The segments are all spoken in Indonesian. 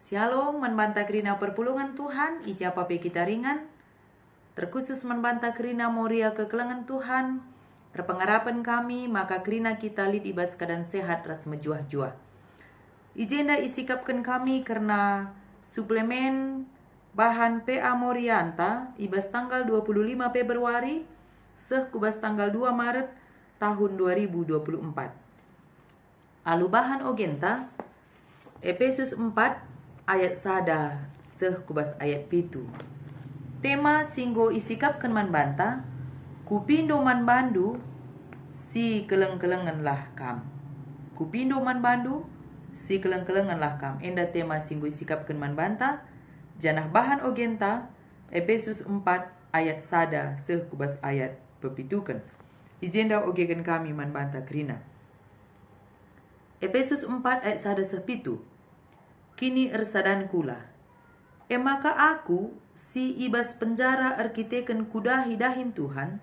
Shalom, membantah kerina perpulungan Tuhan, ija pape kita ringan. Terkhusus membantah kerina moria kekelengan Tuhan. Repengarapan kami, maka kerina kita lid ibas keadaan sehat ras mejuah-juah. Ijenda isikapkan kami karena suplemen bahan PA Morianta ibas tanggal 25 Februari seh kubas tanggal 2 Maret tahun 2024. Alu bahan ogenta Efesus 4 ayat sada seh kubas ayat pitu. Tema singgo isikapkan man banta, kupindo man bandu, si keleng-kelengan lah kam. Kupindo man bandu, si keleng-kelengan lah kam. Enda tema singgo isikapkan man banta, janah bahan ogenta, Efesus 4 ayat sada seh kubas ayat pepitukan. Ijenda ogekan kami man banta kerina. Efesus 4 ayat sada seh pitu. Kini ersadan kula. Maka aku, si ibas penjara arkiteken kudahi dahin Tuhan,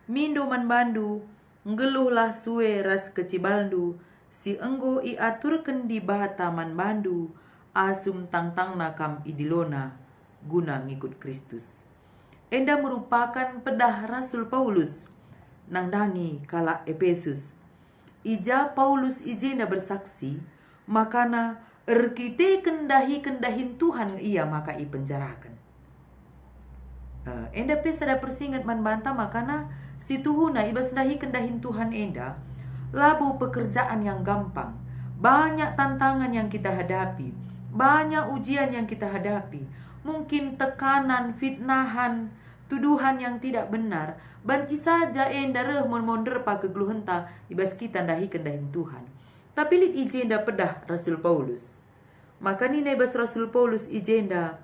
mindo man bandu, ngeluhlah suwe ras kecibaldu, si enggo iaturken di bahata man bandu, asum tang-tang nakam idilona, guna ngikut Kristus. Enda merupakan pedah Rasul Paulus, nangdangi kala Efesus. Ija Paulus ijenda bersaksi, makana erkite kendahin Tuhan ia maka i penjarakan. Enda pesa ada persingat man banta makana si tuhuna ibas kendahin Tuhan enda labu pekerjaan yang gampang, banyak tantangan yang kita hadapi, banyak ujian yang kita hadapi, mungkin tekanan, fitnahan, tuduhan yang tidak benar, banci saja enda reh mon-monder pa kegluhenta ibas kita kendahin Tuhan. Tapi lid ijenda pedah Rasul Paulus. Maka ni nebas Rasul Paulus ijenda,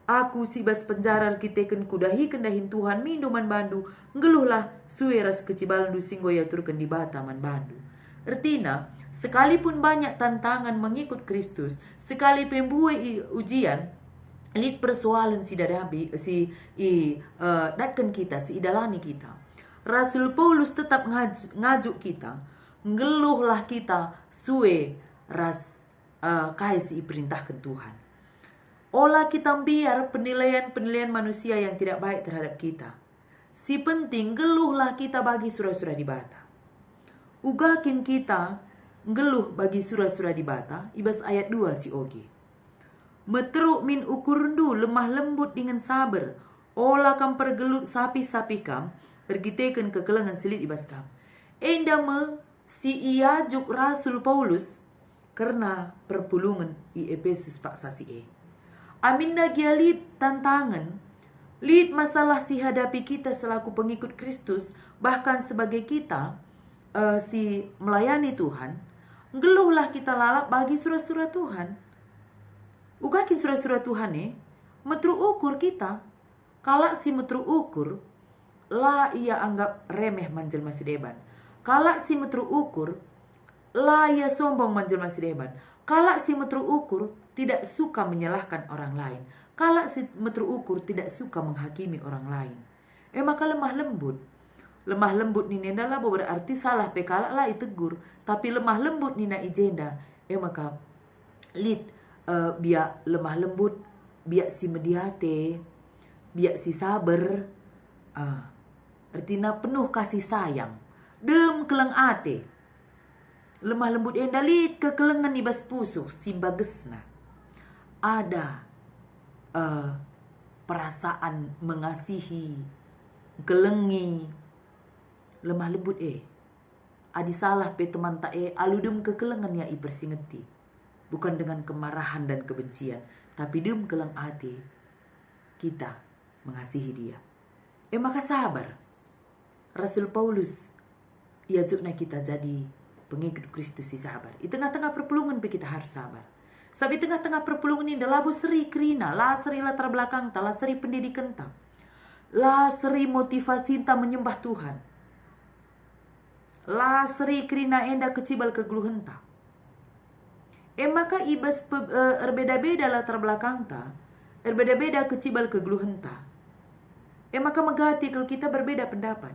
aku si bas penjara kiteken kudahi kendahin Tuhan minuman bandu, ngeluhlah sueras kecibalandu singgo yaturkan di bata man bandu. Artinya, sekalipun banyak tantangan mengikut Kristus, sekali pembuai ujian, lid persoalan si dadabi, datkan kita, si idalani kita. Rasul Paulus tetap ngajuk kita, ngeluhlah kita suwe ras kaisi perintahkan Tuhan. Olah kita biar penilaian manusia yang tidak baik terhadap kita. Si penting geluhlah kita bagi surah-surah di bata. Ugakin kita geluh bagi surah-surah di bata. Ibas ayat 2 si oge. Meteruk min ukurundu lemah lembut dengan sabar. Olah kam pergelut sapi-sapi kam. Pergiteken kekelengan silit ibas kam. Endame si iajuk Rasul Paulus karena perpulungan i Efesus paksa si Amin nagia lid tantangan, lid masalah si hadapi kita selaku pengikut Kristus, bahkan sebagai kita si melayani Tuhan, ngeluhlah kita lalap bagi surah-surah Tuhan. Ugakin surah-surah Tuhan metru ukur kita, kalak si metru ukur, lah ia anggap remeh manjelma si deban. Kalak si metru ukur, lah ia sombong manjelma si deban. Kalak si metru ukur tidak suka menyalahkan orang lain. Kalak si metru ukur tidak suka menghakimi orang lain. Maka lemah lembut. Lemah lembut ni nenda lah berarti salah pekalak lah itegur. Tapi lemah lembut ni na ijenda. Maka lid biak lemah lembut, biak si mediate, biak si sabar. Artinya penuh kasih sayang. Dem keleng ate. Lemah lembut enda lid kekelengan ibas pusuh simbagesna. Ada perasaan mengasihi, gelengi, lemah lembut adi salah pe teman tak aludem kekelengan ya ibersingeti. Bukan dengan kemarahan dan kebencian, tapi dem keleng ate kita mengasihi dia. Maka sabar. Rasul Paulus iajukna kita jadi pengikut Kristus si sabar. Di tengah-tengah perpulungan pe kita harus sabar. Sabi tengah-tengah perpulungan ini labu seri kerina, la seri latar belakang ta, la seri pendidikan ta, la seri motivasi ta menyembah Tuhan, la seri kerina enda kecibal kegluhan ta. Maka ibas berbeda-beda latar belakang ta, berbeda-beda kecibal kegluhan ta. Maka megati kalau kita berbeda pendapat.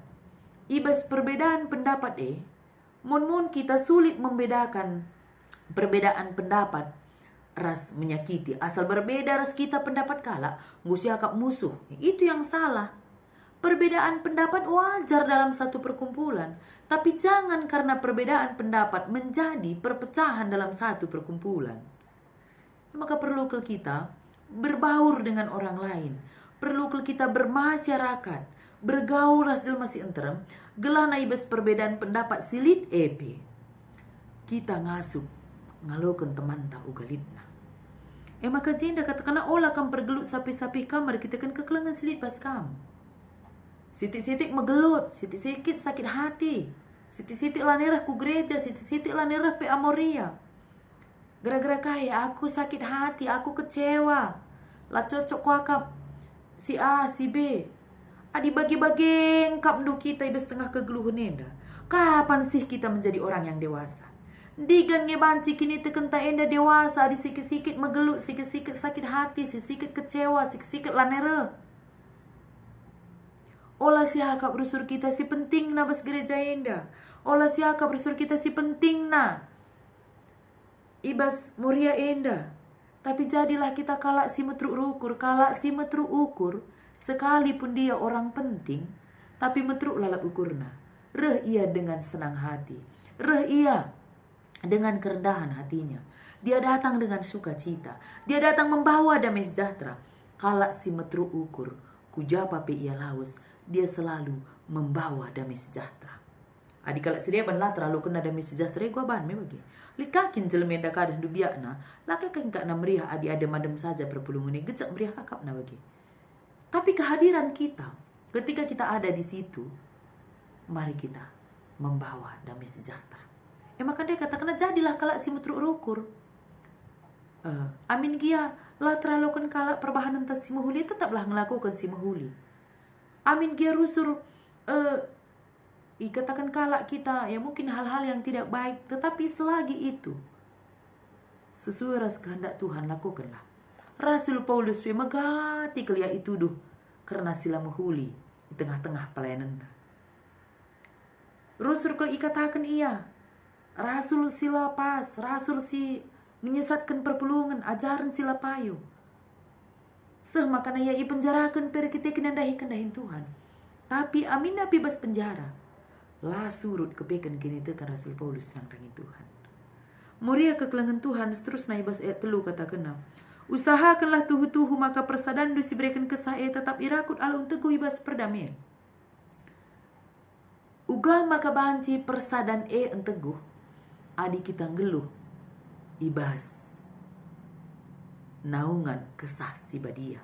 Ibas perbedaan pendapat mun kita sulit membedakan perbedaan pendapat ras menyakiti. Asal berbeda ras kita pendapat kala, ngusiakap musuh. Itu yang salah. Perbedaan pendapat wajar dalam satu perkumpulan. Tapi jangan karena perbedaan pendapat menjadi perpecahan dalam satu perkumpulan. Maka perlu ke kita berbaur dengan orang lain. Perlu ke kita bermasyarakat. Bergaul hasil masih enterem. Gelana ibas perbedaan pendapat silit epe. Kita ngasup ngalokan teman tak ugalipna. Maka jenda katakan olah kam pergelut sapi-sapi kamar kita kan kekelengan silit pas kam. Sitik-sitik megelut, sitik-sitik sakit hati. Sitik-sitik lanerah ku gereja, sitik-sitik lanerah pe amoria. Gara-gara kaya aku sakit hati, aku kecewa. Lah cocok kuakap si A, si B. Adi bagi-bagiin kap ndu kita ibas tengah kegeluhan enda. Kapan sih kita menjadi orang yang dewasa? Digan ngebanci kini tekenta enda dewasa. Adi sikit-sikit megelut, sikit-sikit sakit hati, sikit-sikit kecewa, sikit-sikit lanerah. Olah siaka berusur kita si penting na bas gereja enda. Olah siaka berusur kita si penting na ibas muria enda. Tapi jadilah kita kalak si metru ukur. Kalak si metru ukur. Sekalipun dia orang penting. Tapi metru lalap ukurna. Reh ia dengan senang hati. Reh ia dengan kerendahan hatinya. Dia datang dengan sukacita. Dia datang membawa damai sejahtera. Kalak si metru ukur. Kujapa pe ia laus. Dia selalu membawa damai sejahtera. Adi kalak sedia ban lah terlalu kena damai sejahtera gua ban me bagi. Likakin jelmenda kadah dubiakna, laki kan kak na meriah adi ada madem saja perpulungan ini gecak meriah kakap na bagi. Tapi kehadiran kita, ketika kita ada di situ, mari kita membawa damai sejahtera. Maka dia katakan jadilah kalak si metru ukur. Amin gia lah terlalu kan kalak perbahanan tas si mahuli tetaplah ngelakukan si mahuli. Amin gia rusur katakan kalak kita ya mungkin hal-hal yang tidak baik, tetapi selagi itu sesuai ras kehendak Tuhan lakukanlah. Rasul Paulus megati kelia itu duh karena sila mahuli di tengah-tengah pelayanan. Rasul kalau ikatakan iya, Rasul sila pas, Rasul si menyesatkan perpulungan, ajaran sila payu. Makanya ia penjarakan per kita kenandahi kendahin Tuhan. Tapi amin napi bas penjara. Lah surut kepekan kini tekan Rasul Paulus yang rangi Tuhan. Muria kekelangan Tuhan terus naibas ayat 3 kata kena. Usahakanlah tuhu-tuhu maka persadandu si berikan kesah tetap irakut ala untuk ibas perdamaian. Uga maka banci persadan enteguh. Adi kita ngeluh ibas naungan kesah si badia.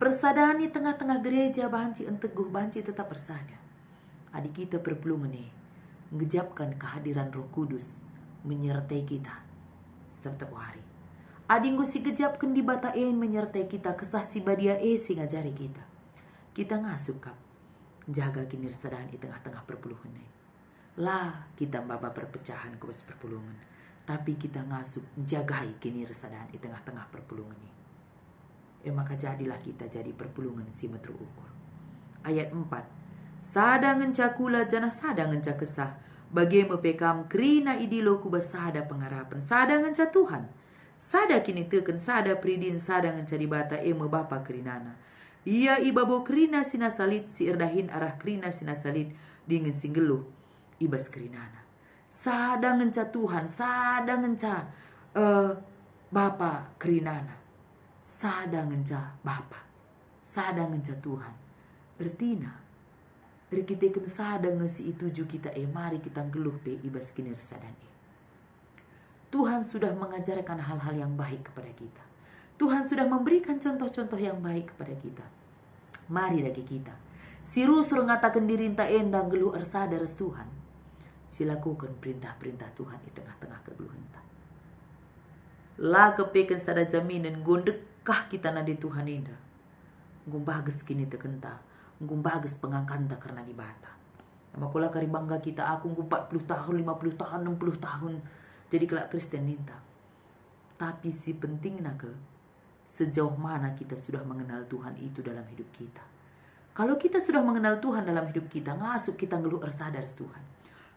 Persadani tengah-tengah gereja banci enteguh banci tetap persada. Adik kita perpulungan ngejapkan kehadiran Roh Kudus menyertai kita setiap hari. Adinggu si gejapkan di bata menyertai kita kesah si badia si ngajari kita. Kita ngasup kap jaga kinirsadaan di tengah-tengah perpulungan lah kita mbaba perpecahan kubas perpulungan. Tapi kita ngasup jagai kinirsadaan di tengah-tengah perpulungan ini. Maka jadilah kita jadi perpulungan si metru ukur. Ayat 4. Sada ngencakula jana sada ngenca kesah. Bagi mepekam krina idilo kubas sada pengarapan. Sada ngenca Tuhan. Sada kini teken sada pridin sada ngenca dibata bapa krinana. Ia ibabo krina sinasalit si erdahin arah krina sinasalit dingin singgeluh ibas krinana. Sada ngenca Tuhan. Sada ngenca bapa krinana. Sada ngenca bapa. Sada ngenca Tuhan. Bertina. Dari kita kena sadar ngesi ituju kita mari kita ngeluh pe ibas kinir sadani. Tuhan sudah mengajarkan hal-hal yang baik kepada kita. Tuhan sudah memberikan contoh-contoh yang baik kepada kita. Mari lagi kita. Si rusur ngatakan diri entah endang ngeluh sadar Tuhan. Silakukan perintah-perintah Tuhan di tengah-tengah kegeluhan ta. Lah kepekan sada jaminan gondekah kita nadi Tuhan indah. Gumbages kini tekenta. Bagus pengangkanta karena dibata. Makulah kari bangga kita aku 40 tahun, 50 tahun, 60 tahun jadi kelak Kristen ninta. Tapi si penting nakel sejauh mana kita sudah mengenal Tuhan itu dalam hidup kita. Kalau kita sudah mengenal Tuhan dalam hidup kita, ngasup kita ngeluh ersadar Tuhan.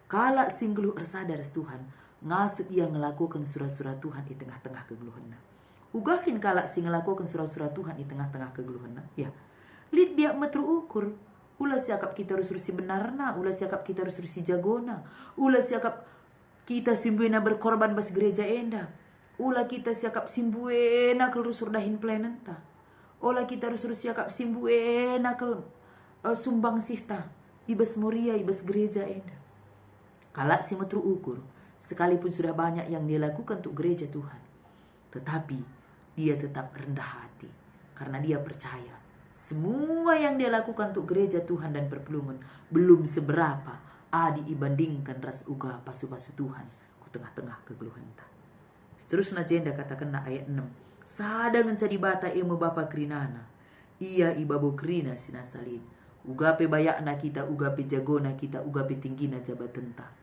Kalau sing ngeluh ersadar Tuhan, ngasut ia ngelakukan surah-surah Tuhan di tengah-tengah kegeluhanna. Ugahin kalak si ngelakukan surah-surah Tuhan di tengah-tengah kegeluhanna. Ya, lid biak metru ukur. Ulah siakap kita harus si benarna, ulah siakap kita harus si jagona, ulah siakap kita simbuena berkorban bas gereja enda, ulah kita siakap simbuena kel rusur dahin planenta, ulah kita harus siakap simbuena kel sumbang sihta ibas moria ibas gereja enda. Kalak si metru ukur, sekalipun sudah banyak yang dia lakukan untuk gereja Tuhan, tetapi dia tetap rendah hati karena dia percaya semua yang dia lakukan untuk gereja Tuhan dan perpulungan belum seberapa adi dibandingkan ras uga pasu-pasu Tuhan ku tengah-tengah kegeluhan ta. Seterusnya jenda katakan na ayat 6. Sada ngencadi bata emo bapa krinana. Ia ibabo krina sinasalin. Ugape bayakna kita, ugape jagona kita, ugape tinggina jabatan ta.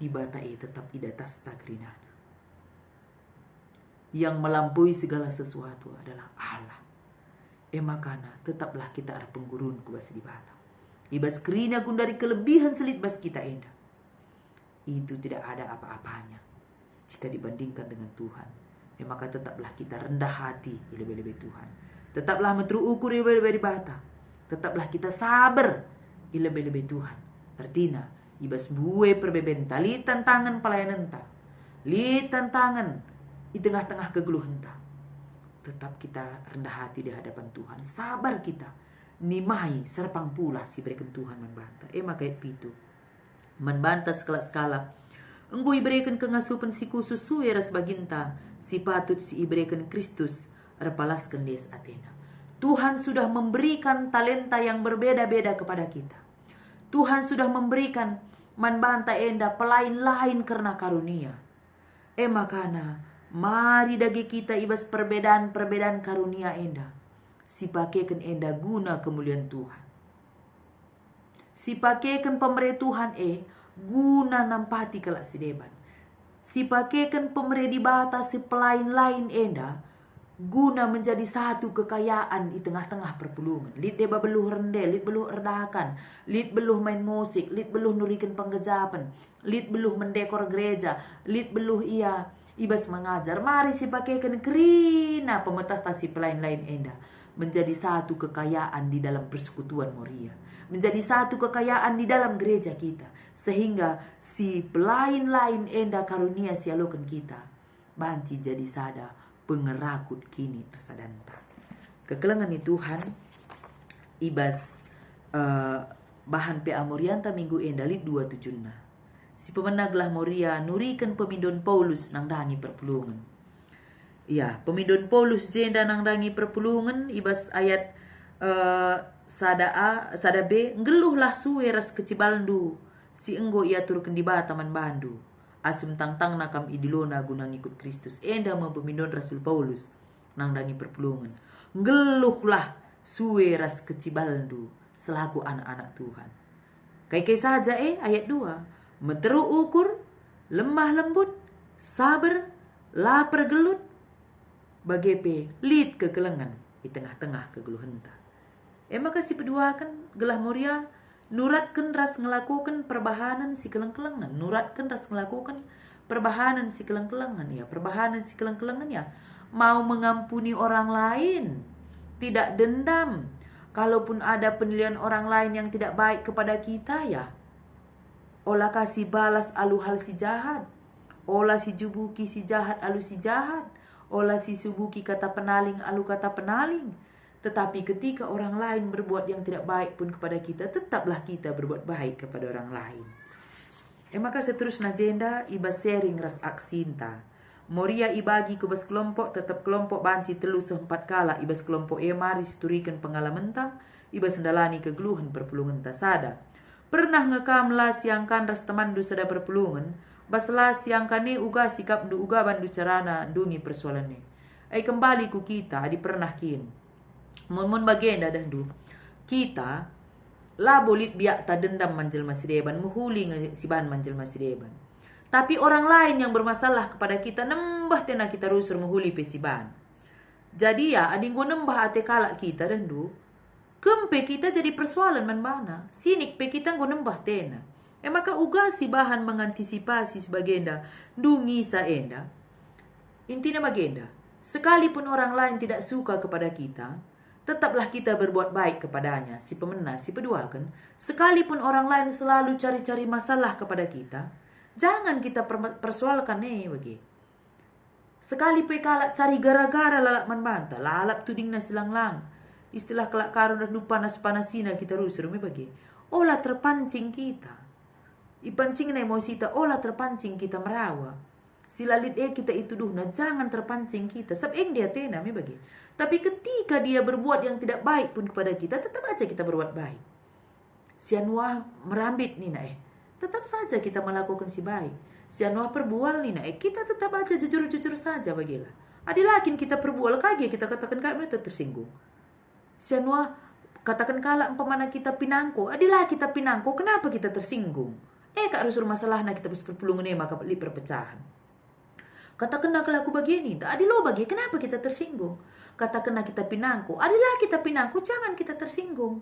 Di bata tetap idatas ta krinana. Yang melampaui segala sesuatu adalah Allah. Makana tetaplah kita ada penggurun kubas di bata. Ibas kerina kun dari kelebihan selit bas kita enda. Itu tidak ada apa-apanya jika dibandingkan dengan Tuhan. Maka tetaplah kita rendah hati lebih-lebih Tuhan. Tetaplah metru ukur lebih-lebih bata. Tetaplah kita sabar lebih-lebih Tuhan. Artinya ibas buwe perbebenta li tantangan pelayanan ta. Li tantangan di tengah-tengah kegeluhan ta. Tetap kita rendah hati di hadapan Tuhan. Sabar kita. Nimai serpang pula si berikan Tuhan membantah. Maka itu. Membantah skala-skala. Engkau iberikan kengasupan si khusus sueras baginta. Si patut si iberikan Kristus. Repalaskan des Athena. Tuhan sudah memberikan talenta yang berbeda-beda kepada kita. Tuhan sudah memberikan membantah enda pelain-lain karena karunia. Makana mari dagi kita ibas perbedaan-perbedaan karunia enda. Si pakekan enda guna kemuliaan Tuhan. Si pakekan pemere Tuhan guna nampati kelak si deban. Si pakekan pemere di bata si pelain lain enda guna menjadi satu kekayaan di tengah-tengah perpulungan. Lid deba beluh rende, lid beluh erdakan, lid beluh main musik, lid beluh nurikan penggejapan, lid beluh mendekor gereja, lid beluh ibas mengajar. Mari si pakaikan kerina pemetah si pelain-lain enda menjadi satu kekayaan di dalam persekutuan Moria, menjadi satu kekayaan di dalam gereja kita, sehingga si pelain-lain enda karunia sialokan kita banci jadi sada pengerakut kini tersadanta. Kekelengan Tuhan ibas bahan PA Morianta minggu enda lid 2 si pemenaglah Moria nurikan pemindon Paulus nang dangi perpulungan. Ya, pemindon Paulus jenda nang dangi perpulungan ibas ayat sada B ngeluhlah suwe ras kecibaldu si enggo ia turun di bataman bandu asum tangtang nakam idilona guna ngikut Kristus enda mau pemindon Rasul Paulus nang dangi perpulungan ngeluhlah suwe ras kecibaldu selaku anak-anak Tuhan. Kai saja ayat 2 meteru ukur, lemah lembut, sabar, lapar gelut, bagepe lid kekelengan di tengah-tengah kegeluhan ta. Maka si peduakan gelah Moria nuratkan ras ngelakukan perbahanan si keleng-kelengan, nuratkan ras ngelakukan perbahanan si keleng-kelengan ya, perbahanan si keleng-kelengan ya, mau mengampuni orang lain, tidak dendam. Kalaupun ada penilaian orang lain yang tidak baik kepada kita ya, olah kasih balas alu hal si jahat. Olah si jubuki si jahat alu si jahat. Olah si subuki kata penaling alu kata penaling. Tetapi ketika orang lain berbuat yang tidak baik pun kepada kita, tetaplah kita berbuat baik kepada orang lain. Maka seterusnya agenda iba sharing ras aksinta. Moria ibagi kubas kelompok, tetap kelompok banci telu 4 kala. Ibas kelompok mari siturikan pengalaman ta. Iba sendalani kegeluhan perpulungan ta sada. Pernah ngekam lah siangkan ras teman du sada perpulungan. Bas lah siangkan uga sikap du uga bandu carana dungi persoalan ni. Kembali ku kita di pernah kin. Mun bagenda dah du. Kita lah bolit biak ta dendam manjel masih deban. Muhuli si ban manjel masih deban. Tapi orang lain yang bermasalah kepada kita nembah tena kita rusur muhuli pe si ban. Jadi ya ading go nembah ate kalak kita dan du. Kempe kita jadi persoalan man bana. Sinik pe kita go nembah tena. Maka ugasi bahan mengantisipasi sebagai enda dungi sa enda. Intinya bagenda, sekalipun orang lain tidak suka kepada kita, tetaplah kita berbuat baik kepadanya. Si pemena, si peduakan, sekalipun orang lain selalu cari-cari masalah kepada kita, jangan kita persoalkan bagi. Sekali pekala cari gara-gara lalap manbanta, lalap tuding na silang lang. Istilah kelak karun dan lupa panas-panasina kita rusur bagi. Olah terpancing kita. Ipancing na emosi kita, olah terpancing kita merawa. Silalit kita itu duhna, jangan terpancing kita. Sabeng dia tena bagi. Tapi ketika dia berbuat yang tidak baik pun kepada kita, tetap aja kita berbuat baik. Si Anwar merambit nina tetap saja kita melakukan si baik. Si Anwar perbual nina kita tetap aja jujur-jujur saja bagilah. Adilakin kita perbual kage kita katakan kami tersinggung. Si Anwar katakan kala umpamana kita pinangko, adilah kita pinangko, kenapa kita tersinggung? Kak rusur masalah na kita berpulungan maka beli perpecahan. Katakan nak laku begini, tak adilo bagi, kenapa kita tersinggung? Katakan nak kita pinangko, adilah kita pinangko, jangan kita tersinggung.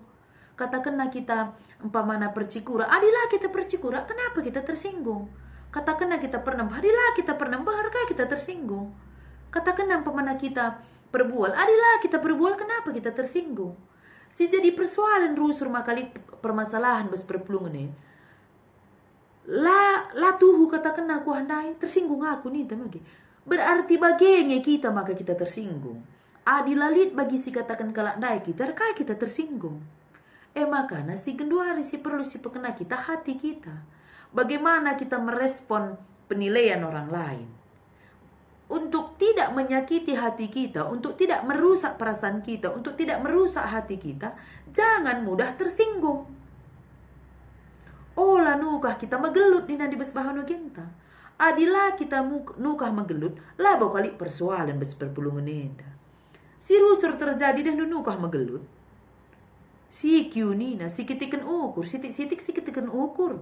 Katakan nak kita umpamana percikura, adilah kita percikura, kenapa kita tersinggung? Katakan nak kita pernah, adilah kita pernah, harga kita tersinggung. Katakan nak umpamana kita perbual, adilah kita perbual, kenapa kita tersinggung? Si jadi persoalan rusur makali permasalahan bas perpulungan La tuhu katakan aku handai tersinggung aku nih temagi. Berarti baginya kita maka kita tersinggung. Adilalit bagi si katakan kalak dai kita kai kita tersinggung. Makanya si genduari si perlu si pekena kita hati kita. Bagaimana kita merespon penilaian orang lain. Untuk tidak menyakiti hati kita, untuk tidak merusak perasaan kita, untuk tidak merusak hati kita, jangan mudah tersinggung. Olah nukah kita magelut di nadi bes bahano genta. Adilah kita nukah magelut, labo kali persoalan bes perpulungan enda. Si rusur terjadi dan nukah magelut. Si kiu nina, si kitikan ukur, sitik kitikan ukur.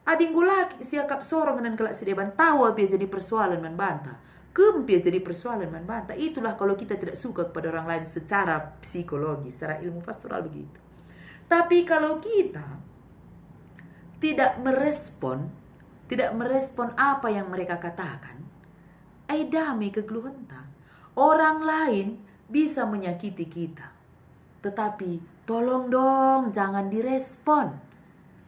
Ading gulaki siakap sorong dan kelak sedeban tawa biar jadi persoalan manbanta. Kempia jadi persoalan manbanta. Itulah kalau kita tidak suka kepada orang lain secara psikologi, secara ilmu pastoral begitu. Tapi kalau kita tidak merespon apa yang mereka katakan, damai kegeluhenta. Orang lain bisa menyakiti kita, tetapi tolong dong jangan direspon.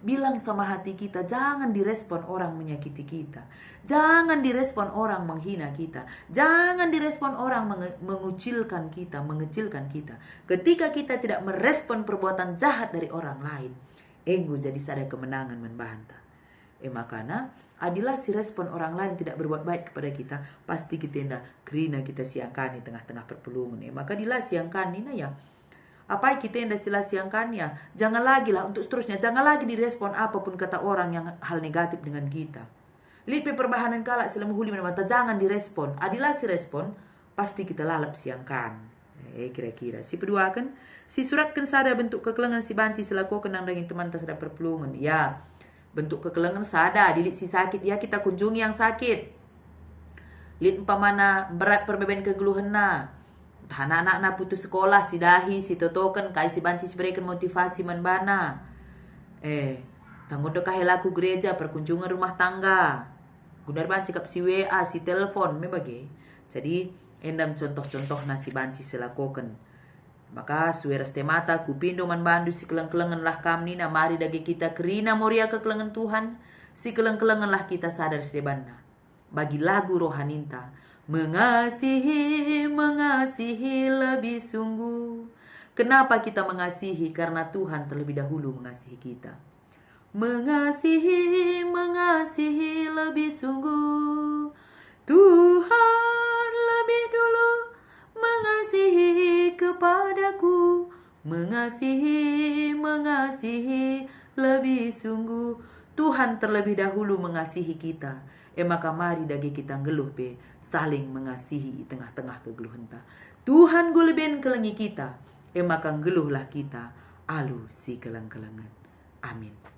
Bilang sama hati kita, jangan direspon orang menyakiti kita, jangan direspon orang menghina kita, jangan direspon orang mengucilkan kita, mengecilkan kita. Ketika kita tidak merespon perbuatan jahat dari orang lain, enggo jadi sada kemenangan membantah. Makana adilah si respon orang lain tidak berbuat baik kepada kita, pasti kita hendak kerina kita siangkan di tengah-tengah perpulungan. Maka dilah siangkan ini ya. Apa kita hendak sila siangkan ya? Jangan lagi lah untuk seterusnya, jangan lagi direspon apapun kata orang yang hal negatif dengan kita. Lipi perbahanan kalak selama huli membantah, jangan direspon. Adilah si respon, pasti kita lalap siangkan. Kira-kira si kedua kan si suratkan sada bentuk kekelengan si banci selaku kenang dengan teman tasada perpulungan ya, bentuk kekelengan sada dilit si sakit ya, kita kunjungi yang sakit. Lit umpamana berat perbeban kegeluhan na anak-anak putus sekolah si dahi si totokan kai si banci si berikan motivasi manbana tanggung dekah laku gereja perkunjungan rumah tangga gundar banci kap si WA si telepon membagi. Jadi endam contoh-contoh nasi banci selakokan. Maka sueras temata kupindo man bandu si keleng-kelengan lah kami na mari dagi kita kerina moria kekelengan Tuhan. Si keleng-kelengan lah kita sadar sedebanna. Bagi lagu rohaninta. Mengasihi lebih sungguh. Kenapa kita mengasihi? Karena Tuhan terlebih dahulu mengasihi kita. Mengasihi lebih sungguh. Tuhan lebih dulu mengasihi kepadaku. Mengasihi lebih sungguh. Tuhan terlebih dahulu mengasihi kita. Maka mari dagi kita ngeluh saling mengasihi di tengah-tengah kegeluhan ta. Tuhan guleben kelengi kita. Maka ngeluhlah kita alu si keleng-kelengan. Amin.